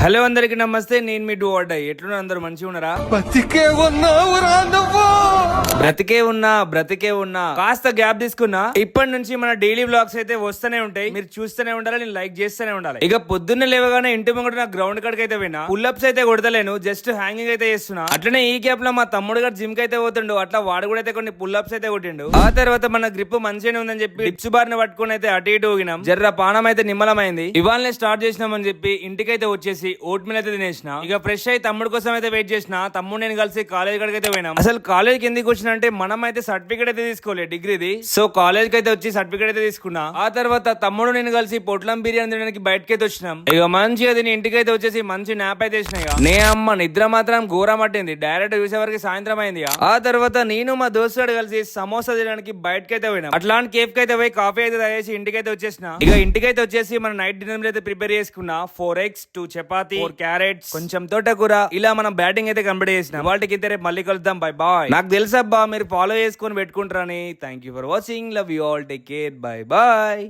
Hello అందరికి నమస్తే, నేను మీ డూ అడ్డాయి. ఎట్లున్నా అందరు మంచిగా ఉన్నారా? బ్రతికే ఉన్నా కాస్త గ్యాప్ తీసుకున్నా. ఇప్పటి నుంచి మన డైలీ వ్లాగ్స్ అయితే వస్తూనే ఉంటాయి, మీరు చూస్తూనే ఉండాలి, నేను లైక్ చేస్తూనే ఉండాలి. ఇక పొద్దున్న లేవగానే ఇంటి ముంగట నా గ్రౌండ్ కాడికి అయితే పోయినా. పుల్అప్స్ అయితే కొడతలేను, జస్ట్ హ్యాంగింగ్ అయితే చేస్తున్నా. అట్లనే ఈ గ్యాప్ లో మా తమ్ముడు గారు జిమ్ కి అయితే పోతుండు, అట్లా వాడు కూడా అయితే కొన్ని పుల్అప్స్ అయితే కొట్టిండు. ఆ తర్వాత మన గ్రిప్ మంచిగానే ఉందని చెప్పి డిప్స్ బార్ ని పట్టుకుని అయితే అటు ఇటు ఊగినాం. జర్ర పానం అయితే నిమ్మలమైంది. ఇవాళనే స్టార్ట్ చేసినామని చెప్పి ఇంటికైతే వచ్చేసి ఓట్ మీల్ అయితే తినేసిన. ఇక ఫ్రెష్ అయ్యి తమ్ముడు కోసం అయితే వెయిట్ చేసిన. తమ్ముడు నేను కలిసి కాలేజ్ కాడికి అయితే పోయినాం. అసలు కాలేజ్ కి ఎందుకు వచ్చిన అంటే మనం అయితే సర్టిఫికేట్ అయితే తీసుకోలేదు డిగ్రీది. సో కాలేజ్ కి అయితే వచ్చి సర్టిఫికేట్ అయితే తీసుకున్నా. ఆ తర్వాత తమ్ముడు నేను కలిసి పొట్లం బిర్యానీ తినడానికి బయటకి అయితే వచ్చినాం. ఇక మంచిగా తిని ఇంటికైతే వచ్చేసి మంచి నాప్ అయితే వేసినా. నే అమ్మ నిద్ర మాత్రం ఘోరం పట్టింది. డైరెక్ట్ చూసే వరకు సాయంత్రం అయింది. ఆ తర్వాత నేను మా దోస్తుడు కలిసి సమోసా తినడానికి బయటకి అయితే పోయినాం. అట్లాంటి కేఫ్ కి అయితే పోయి కాఫీ అయితే తాగేసి ఇంటికైతే వచ్చేసిన. ఇక ఇంటికైతే వచ్చేసి మన నైట్ డిన్నర్ అయితే ప్రిపేర్ చేసుకున్నా. 4 eggs, 2 చపాతీ, 4 క్యారెట్స్, కొంచెం తోటకూర, ఇలా మనం బ్యాటింగ్ అయితే కంప్లీట్ చేసిన. వాటికి అయితే రేపు మళ్ళీ కలుద్దాం. Bye bye. నాకు తెలుసబ్బా మీరు ఫాలో చేసుకొని పెట్టుకుంటారని. Thank you for watching. Love you all. Take care. Bye bye.